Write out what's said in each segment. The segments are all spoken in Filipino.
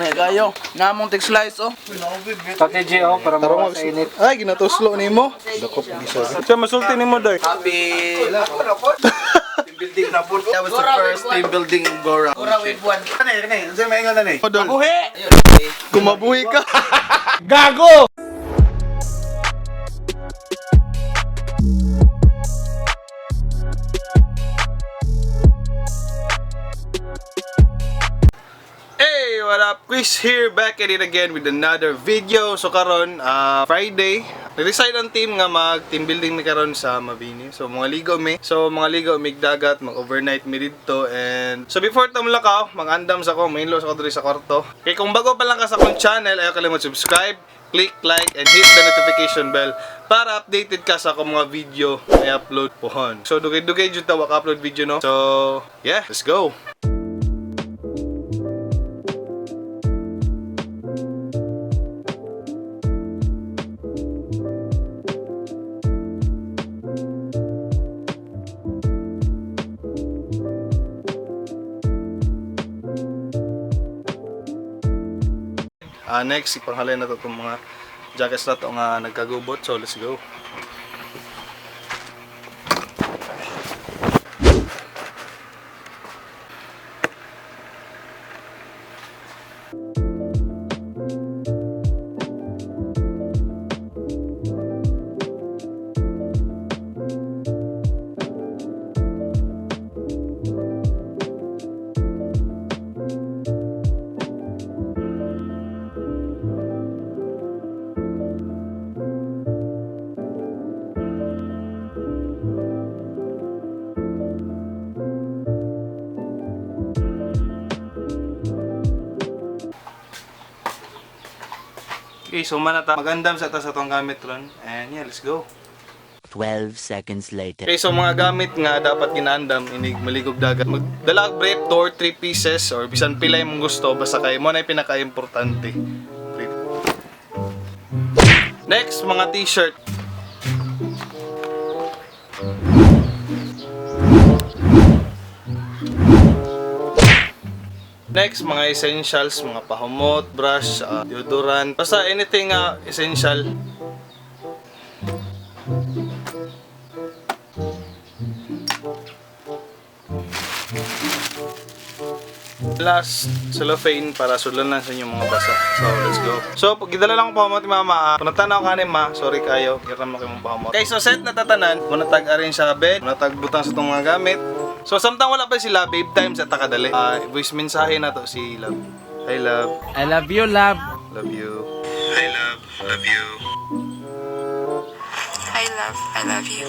Lamay kayo. Namong tig slice oh. Tate Gio, para Tarong mawala sa init. Ay, ginatuslo ni mo. Dakop gisa. Siya masulti ni mo day. Happy team building na po. That was the first team building in Gora. Gora with one. Kani, unsa may ingon na ni? Modol. Buhi! Kumabuhi ka. Gago! Hey, what up? Chris here, back at it again with another video. So karon, Friday, nag-decide ang team nga mag-team building mi karon sa Mabini. So mga ligo mi dagat, mag-overnight mi dito. And so before ta mulakaw, mag-andam sa ko, mainlo sa ko diri sa kwarto. Kay kung bago pa lang ka sa akong channel, ayaw kalimot subscribe, click like, and hit the notification bell para updated ka sa akong mga video na i-upload pohon. So dugay-dugay jud ta wak upload video no. So yeah, let's go. Next, ipanghalay na to itong mga jackets na ito nga nagkagubot. So, let's go. Okay, so magandam sa itong gamit ron. And yeah, let's go. 12 seconds later. Okay, so mga gamit nga dapat ginaandam inig maligog dagat. Magdala brief door 3 pieces or bisan pilay mong gusto basta kay mo na yung pinaka-importante. Next, mga t-shirt. Next, mga essentials, mga pahumot, brush, deodorant, basta anything essential. Last, cellophane para sulanan sa inyong mga basa. So, let's go. So, pag gidala lang po mo ti mama, punatan ako kanin ma, sorry kayo, giram ako yung pahumot. Okay, so set na tatanan, muna tag-arrange sa bed, muna tag-butang sa itong mga gamit. So, samtang wala pa sila, babe time sa takadali. Voice mensahe na to si Love. Hi, Love. I love you, love. Love you. Hi, Love. Love you. I love you.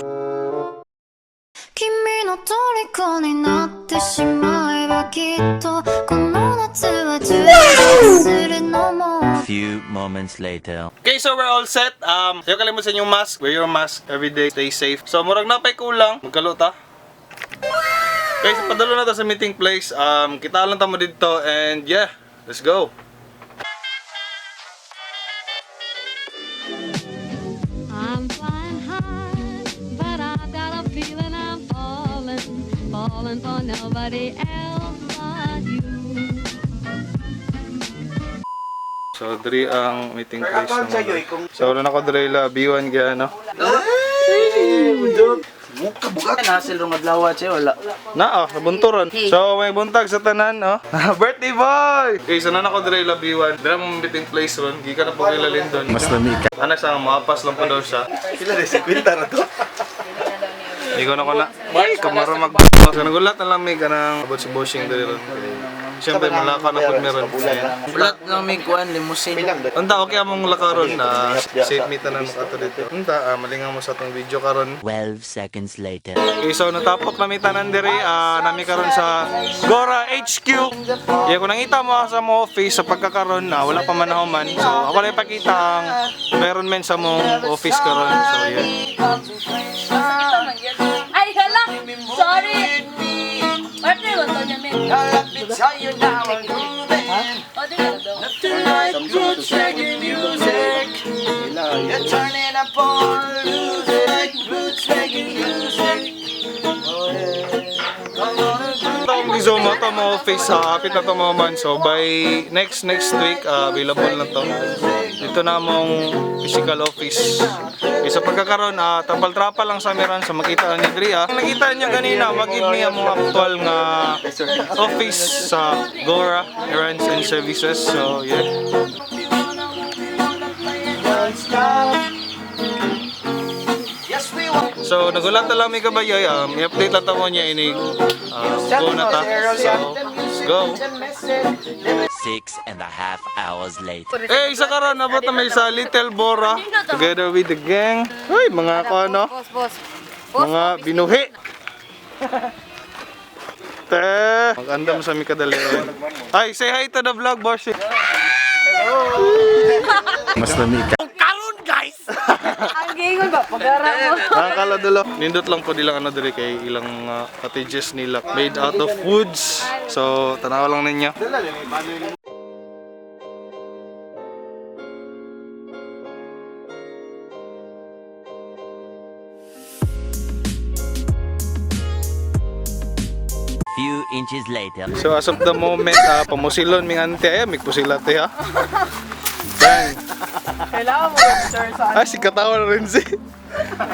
君の虜になってしまえばきっとこの夏は充実するのも A few moments later. Okay, so we're all set. Ayaw kalimutan yung mask. Wear your mask every day. Stay safe. So, murag na pa'y kulang. Magkalo ta. Okay, so padalo na to sa meeting place. Kita lang tamo dito and yeah, let's go. I'm flying high but I got a feeling I'm falling for nobody else but you. So, diri ang meeting place naman. So, wala na ko diri la B1 kaya no. Muka bugat. Nasil rong adlaw siya wala. Nabunturon. So, may buntag sa tanan, no? Birthday boy! Okay, so na ko diri la B1. Dira mo meeting place ron. Gikan na po kay Lalindon. Mas lami ka. Anak sa mapas lang po daw siya. Pila na 50 ra to. Ikaw na ko na. Kamaro mag... So, nagulat na lang may kanang about si Boshing diri ron. Siyempre, malaka na po meron. Bulat lang may kuan limousine. Unta, okay among lakaron na safe meet na mo kato dito. Unta, malingaw mo sa itong video karon. 12 seconds later. Okay, so natapok na may tanan diri, nami karon sa Gora HQ. Kaya kung nangita mo sa mo office sa pagkakaroon na wala pa manahuman. So ako na ipakita ang meron men sa mong office karon. So yeah. Ay, hala! Sorry! Partner mo to niya, men. O, di ka daw. Roots reggae music. You're turning up on roots reggae music. Itong So mo to mo office hapit na to mga man. So by next week available na to. Dito na mong physical office. Sa pagkakaroon tapal-trapal lang sa meron sa makita ni Dre. Nakita niya kanina mag-give niya mga actual nga office sa Gora Errands and Services. So yeah. So nagulat na lang may kabayoy, i-update lang mo niya ini go na ta. So let's go. 6.5 hours later. Eh, isa karon nabot na may sa Little Bora together with the gang. Uy, mga ano? Mga binuhi. Te, maganda mo sa mi kadali. Ay, say hi to the vlog, boss. Mas lamig ka. Ang gingon ba? Pag-ara mo. Nakakala dalo. Nindot lang po nilang ano diri kay ilang cottages nila made out of woods. So, tanaw lang ninyo. Few inches later. So, as of the moment, pamusilon ming ante ay migpusilate ha. Bang. Kailangan mo, sir, sa Ay, si katawa na rin si.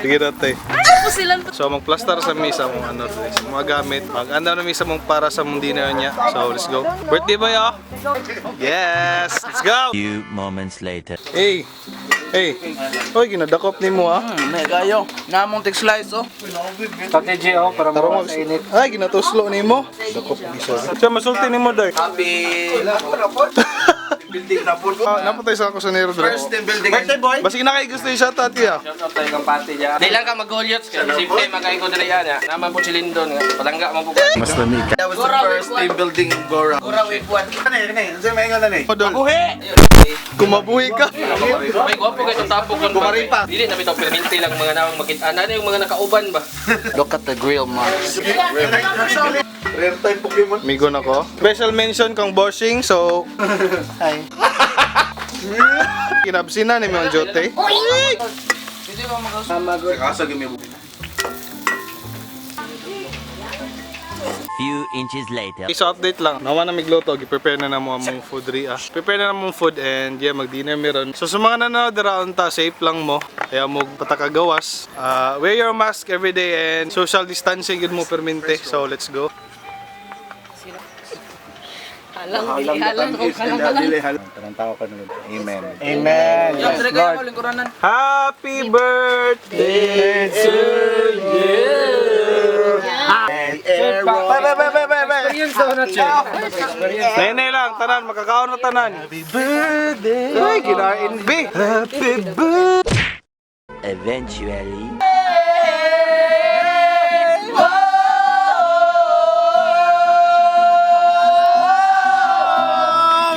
Sige natin. po silang So magplaster sa misa mong ano sa mga gamit. Mag-anda na misa mong para sa mong dinner niya. So let's go. Birthday ba ya? Yes, let's go. Few moments later. Hey. Hey. Hoy, ginadakop ni mo May gayo. Namong tig slice oh. Tate J, para Taro mo sa init. Ay, ginatuslo ni mo. Dakop bisa. Siya masulti ni mo day. Happy team building na po. Napatay sa ako sa nero dre. First team building. Birthday boy. Basi na kay gusto siya tati ah. Shout out tayo kang pati dyan. Di lang ka mag-golyots ka. Simple, magkain ko dali yan. Naman po si Lindon. Palangga mo po. Mas lamig ka. That was the first team building in Gora. Gura with one. Ano sa maingon na ni? Kumabuhi ka. May gwapo kayo itong tapok ng bagay. Dili na bitaw perminti lang mga nawang makita. Ano yung mga nakauban ba? Look at the grill marks. Rare time Pokemon. Migo na ko. Special mention kang bossing. So Hi. kinabsina ni mga jote. Kasag yung Few inches later. So update lang. Nawa na migluto, gi-prepare na mo among food ri Prepare na mong food and yeah, mag-dinner meron. So sa mga nanonood around ta, safe lang mo. Kaya mo patakagawas. Wear your mask every day and social distancing gid mo permente. So let's go. halang, halang, halang. Tanang tao ka nun. Amen. Amen. Happy birthday to you. Nene lang, tanan, makakaon na tanan. Happy birthday. Ay, kinain B. Happy birthday. Eventually.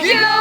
You